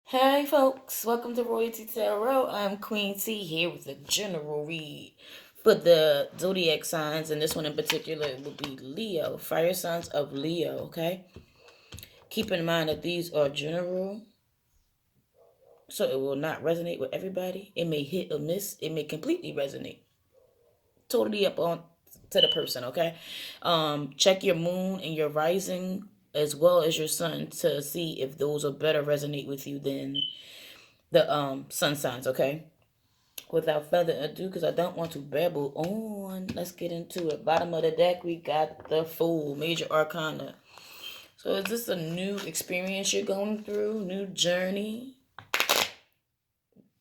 Hey folks, welcome to Royalty Tarot. I'm Queen T here with a general read for the zodiac signs, and this one in particular will be Leo, fire signs of Leo, okay? Keep in mind that these are general, so it will not resonate with everybody. It may hit or miss, it may completely resonate. Totally up on to the person, okay? Check your moon and your rising as well as your sun to see if those will better resonate with you than the sun signs, okay? Without further ado, because I don't want to babble on, let's get into it. Bottom of the deck, we got the Fool, Major Arcana. So is this a new experience you're going through? New journey?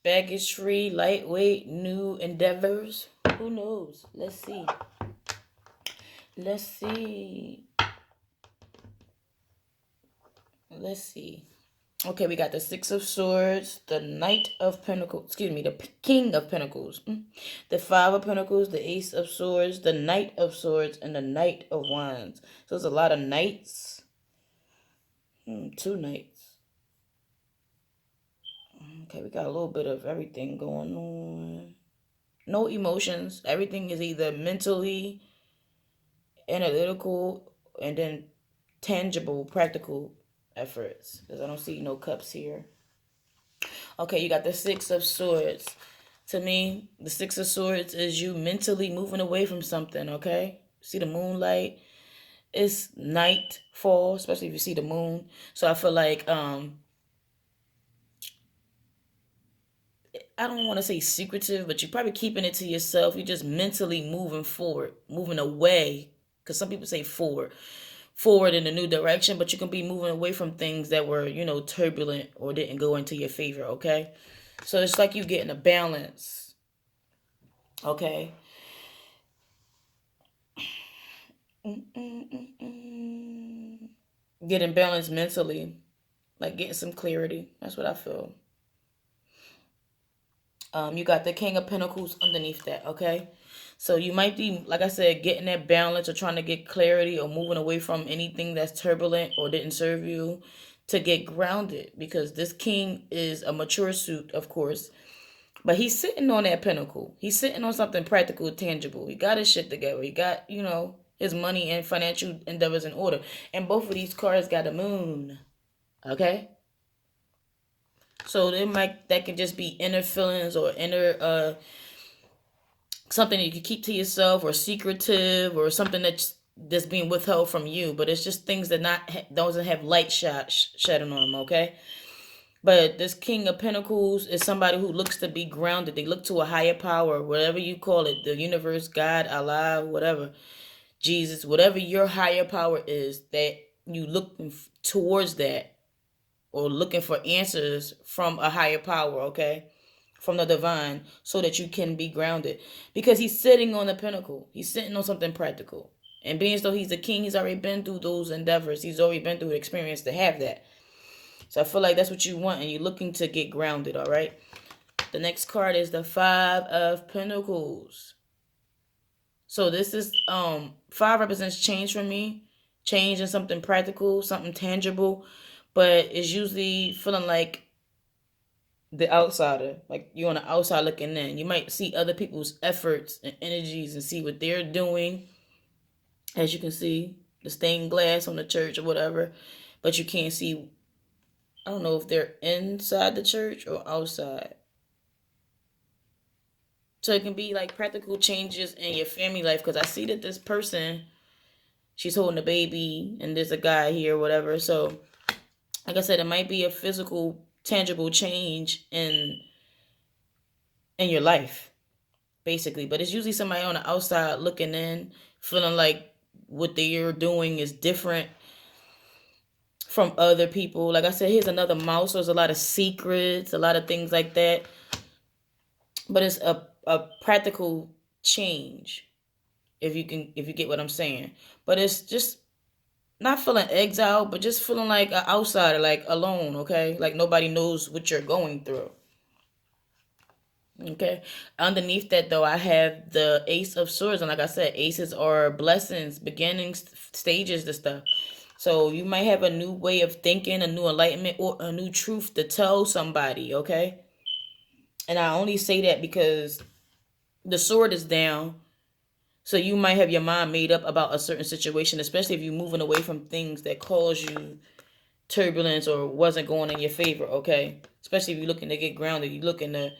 Baggage free, lightweight, new endeavors? Who knows? Let's see. Let's see. Let's see. Okay, we got the Six of Swords, the Knight of Pentacles, excuse me, the King of Pentacles, the Five of Pentacles, the Ace of Swords, the Knight of Swords, and the Knight of Wands. So there's a lot of knights. Two knights. Okay, we got a little bit of everything going on. No emotions. Everything is either mentally, analytical, and then tangible, practical efforts. Because I don't see no cups here. Okay, you got the Six of Swords. To me, the Six of Swords is you mentally moving away from something, okay? See the moonlight? It's nightfall, especially if you see the moon. So I feel like I don't want to say secretive, but you're probably keeping it to yourself. You're just mentally moving forward, moving away. Because some people say forward in a new direction, but you can be moving away from things that were, turbulent or didn't go into your favor, okay? So it's like you getting a balance, okay? Getting balanced mentally, like getting some clarity. That's what I feel. You got the King of Pentacles underneath that, okay? So you might be, like I said, getting that balance or trying to get clarity or moving away from anything that's turbulent or didn't serve you to get grounded, because this king is a mature suit, of course, but he's sitting on that pinnacle. He's sitting on something practical, tangible. He got his shit together. He got, his money and financial endeavors in order. And both of these cards got a moon, okay? So that can just be inner feelings or inner something that you can keep to yourself, or secretive, or something that's being withheld from you. But it's just things that doesn't have light shedding on them. Okay. But this King of Pentacles is somebody who looks to be grounded. They look to a higher power, whatever you call it, the universe, God, Allah, whatever, Jesus, whatever your higher power is, that you look towards that, or looking for answers from a higher power, okay? From the divine, so that you can be grounded. Because he's sitting on the pinnacle. He's sitting on something practical. And being as though he's a king, he's already been through those endeavors. He's already been through the experience to have that. So I feel like that's what you want, and you're looking to get grounded, all right? The next card is the Five of Pentacles. So this is five represents change for me. Change in something practical, something tangible, but it's usually feeling like the outsider, like you're on the outside looking in. You might see other people's efforts and energies and see what they're doing. As you can see, the stained glass on the church or whatever, but you can't see. I don't know if they're inside the church or outside. So it can be like practical changes in your family life, because I see that this person, she's holding a baby, and there's a guy here or whatever. So like I said, it might be a physical, tangible change in your life, basically. But it's usually somebody on the outside looking in, feeling like what they're doing is different from other people. Like I said, here's another mouse. There's a lot of secrets, a lot of things like that. But it's a practical change, if you get what I'm saying. But it's just not feeling exiled, but just feeling like an outsider, like alone, okay? Like nobody knows what you're going through. Okay. Underneath that, though, I have the Ace of Swords. And like I said, aces are blessings, beginnings, stages, the stuff. So you might have a new way of thinking, a new enlightenment, or a new truth to tell somebody, okay? And I only say that because the sword is down. So you might have your mind made up about a certain situation, especially if you're moving away from things that cause you turbulence or wasn't going in your favor, okay? Especially if you're looking to get grounded, you're looking to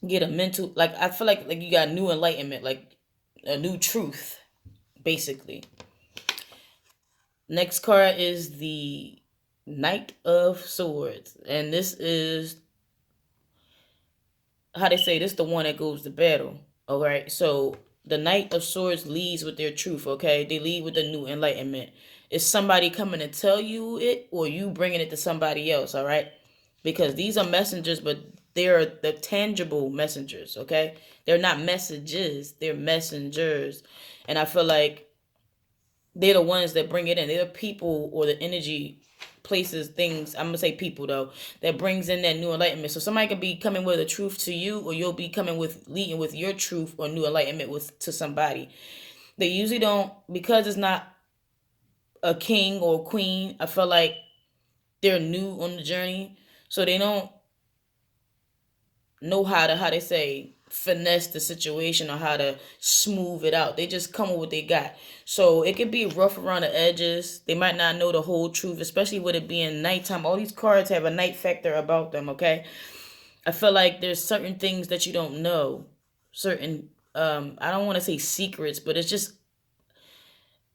get a mental, like I feel like you got new enlightenment, like a new truth, basically. Next card is the Knight of Swords, and this is how they say this the one that goes to battle. All right, so the Knight of Swords leads with their truth. Okay, they lead with the new enlightenment. Is somebody coming to tell you it, or you bringing it to somebody else? All right, because these are messengers, but they're the tangible messengers. Okay, they're not messages; they're messengers, and I feel like they're the ones that bring it in. They're the people or the energy, places, things. I'm gonna say people though, that brings in that new enlightenment. So somebody could be coming with a truth to you, or you'll be coming with leading with your truth or new enlightenment with to somebody. They usually don't, because it's not a king or a queen. I feel like they're new on the journey, so they don't know how they say finesse the situation or how to smooth it out. They just come with what they got. So it could be rough around the edges. They might not know the whole truth, especially with it being nighttime. All these cards have a night factor about them, okay? I feel like there's certain things that you don't know. Certain I don't want to say secrets, but it's just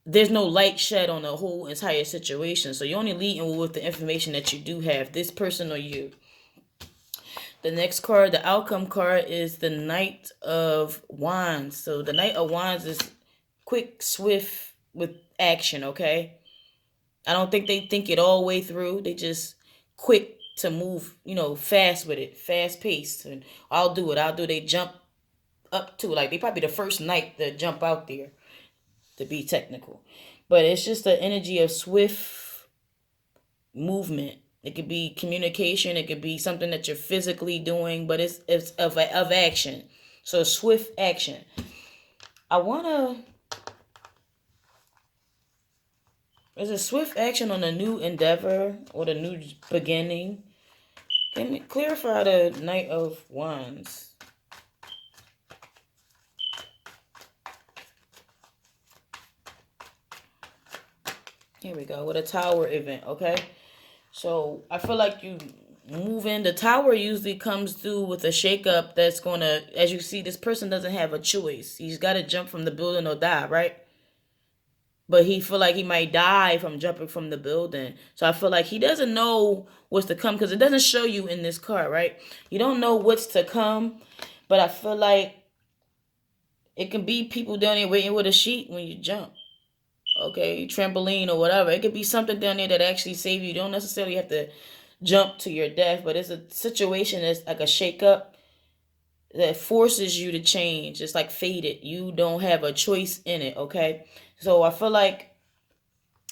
there's no light shed on the whole entire situation. So you're only leading with the information that you do have, this person or you. The next card, the outcome card, is the Knight of Wands. So the Knight of Wands is quick, swift with action, okay? I don't think they think it all the way through. They just quick to move, fast with it, fast paced. And I'll do it. They jump up to it. Like they probably the first knight to jump out there, to be technical. But it's just the energy of swift movement. It could be communication. It could be something that you're physically doing, but it's of action. So swift action. I wanna. There's a swift action on a new endeavor or the new beginning. Can we clarify the Knight of Wands? Here we go with a tower event. Okay. So I feel like you move in. The tower usually comes through with a shakeup that's gonna, as you see, this person doesn't have a choice. He's got to jump from the building or die, right? But he feel like he might die from jumping from the building. So I feel like he doesn't know what's to come because it doesn't show you in this card, right? You don't know what's to come, but I feel like it can be people down there waiting with a sheet when you jump. Okay, trampoline or whatever. It could be something down there that actually save you. You don't necessarily have to jump to your death, but it's a situation that's like a shake up that forces you to change. It's like fated. You don't have a choice in it, okay? So I feel like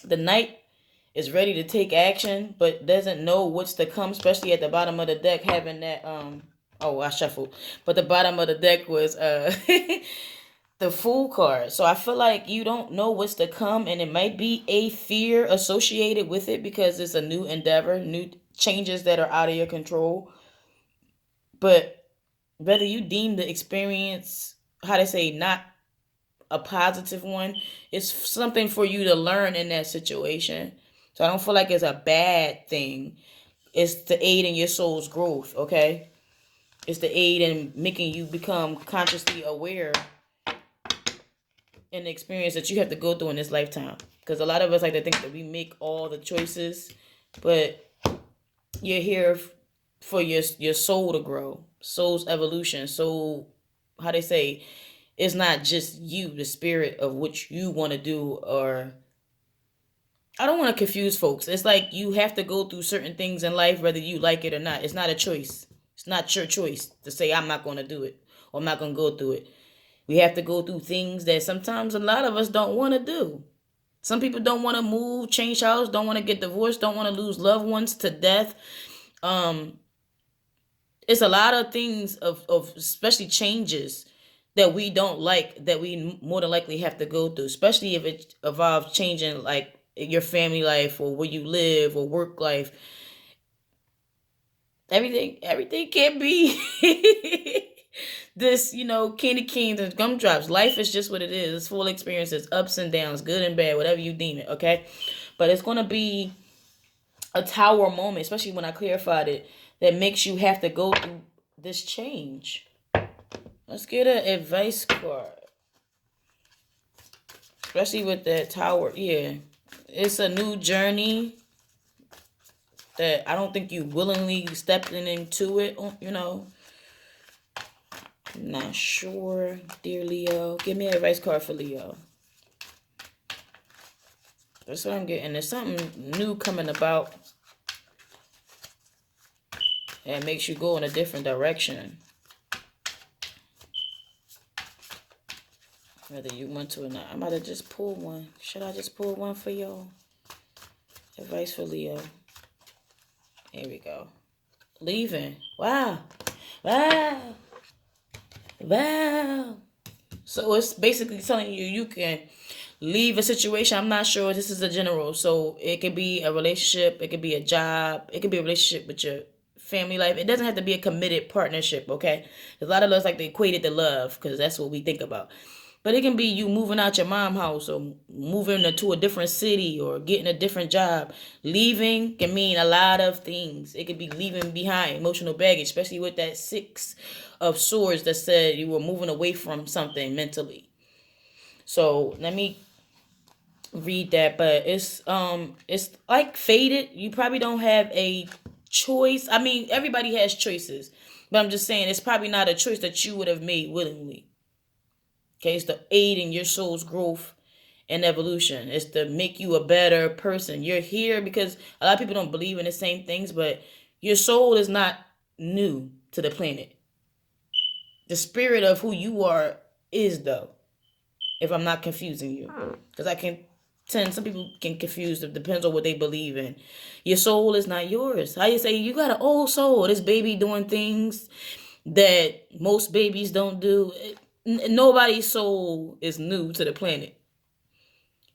the knight is ready to take action, but doesn't know what's to come, especially at the bottom of the deck having that oh, I shuffled. But the bottom of the deck was the Fool card. So I feel like you don't know what's to come, and it might be a fear associated with it because it's a new endeavor, new changes that are out of your control. But whether you deem the experience, how to say, not a positive one, it's something for you to learn in that situation. So I don't feel like it's a bad thing. It's to aid in your soul's growth, okay? It's to aid in making you become consciously aware in the experience that you have to go through in this lifetime. Because a lot of us like to think that we make all the choices, but you're here for your soul to grow, soul's evolution. So, how they say, it's not just you, the spirit of what you want to do, or I don't want to confuse folks. It's like you have to go through certain things in life, whether you like it or not. It's not a choice. It's not your choice to say, I'm not going to do it or I'm not going to go through it. We have to go through things that sometimes a lot of us don't want to do. Some people don't want to move, change house, don't want to get divorced, don't want to lose loved ones to death. It's a lot of things of especially changes that we don't like, that we more than likely have to go through, especially if it involves changing like your family life or where you live or work life. Everything can't be this, candy canes and gumdrops. Life is just what it is. It's full of experiences, ups and downs, good and bad, whatever you deem it, okay? But it's gonna be a tower moment, especially when I clarified it, that makes you have to go through this change. Let's get an advice card. Especially with that tower. Yeah. It's a new journey that I don't think you willingly stepping into it, I'm not sure, dear Leo. Give me an advice card for Leo. That's what I'm getting. There's something new coming about that makes you go in a different direction. Whether you want to or not. I might have just pulled one. Should I just pull one for y'all? Advice for Leo. Here we go. Leaving. Wow. Wow. Wow. So it's basically telling you you can leave a situation. I'm not sure. This is a general. So it could be a relationship. It could be a job. It could be a relationship with your family life. It doesn't have to be a committed partnership, okay? A lot of us like to equate it to love because that's what we think about. But it can be you moving out your mom's house or moving to a different city or getting a different job. Leaving can mean a lot of things. It could be leaving behind emotional baggage, especially with that 6 of Swords that said you were moving away from something mentally. So let me read that. But it's like faded. You probably don't have a choice. I mean, everybody has choices. But I'm just saying it's probably not a choice that you would have made willingly. Okay, it's to aid in your soul's growth and evolution. It's to make you a better person. You're here because a lot of people don't believe in the same things, but your soul is not new to the planet. The spirit of who you are is, though, if I'm not confusing you. Because some people can confuse. It depends on what they believe in. Your soul is not yours. How you say you got an old soul, this baby doing things that most babies don't do. Nobody's soul is new to the planet.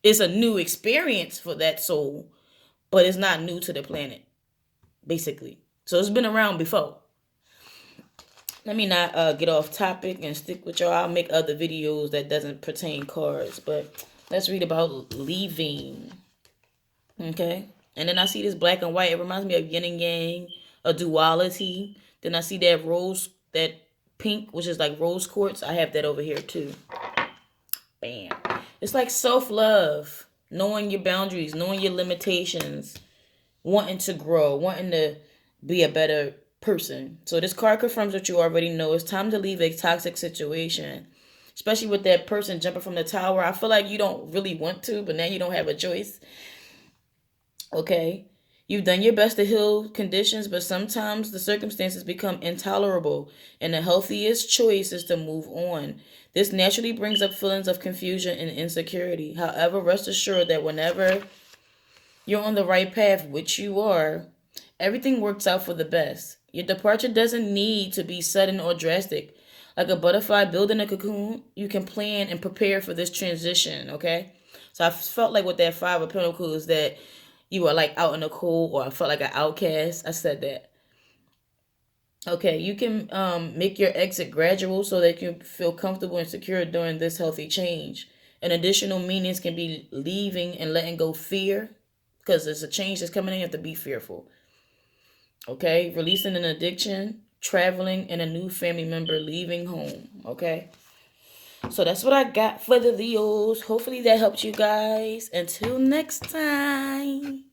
It's a new experience for that soul, but it's not new to the planet, basically. So it's been around before. Let me not get off topic and stick with y'all. I'll make other videos that doesn't pertain cards, but let's read about leaving. Okay? And then I see this black and white. It reminds me of yin and yang, a duality. Then I see that pink, which is like rose quartz. I have that over here too. Bam. It's like self-love, knowing your boundaries, knowing your limitations, wanting to grow, wanting to be a better person. So this card confirms what you already know. It's time to leave a toxic situation, especially with that person jumping from the tower. I feel like you don't really want to, but now you don't have a choice. Okay? You've done your best to heal conditions, but sometimes the circumstances become intolerable, and the healthiest choice is to move on. This naturally brings up feelings of confusion and insecurity. However, rest assured that whenever you're on the right path, which you are, everything works out for the best. Your departure doesn't need to be sudden or drastic. Like a butterfly building a cocoon, you can plan and prepare for this transition, okay? So I felt like with that 5 of Pentacles that you were like out in the cold, or I felt like an outcast. I said that. Okay, you can make your exit gradual so that you feel comfortable and secure during this healthy change. And additional meanings can be leaving and letting go fear, because there's a change that's coming in. You have to be fearful. Okay, releasing an addiction, traveling, and a new family member leaving home. Okay, so that's what I got for the Leos. Hopefully that helped you guys. Until next time.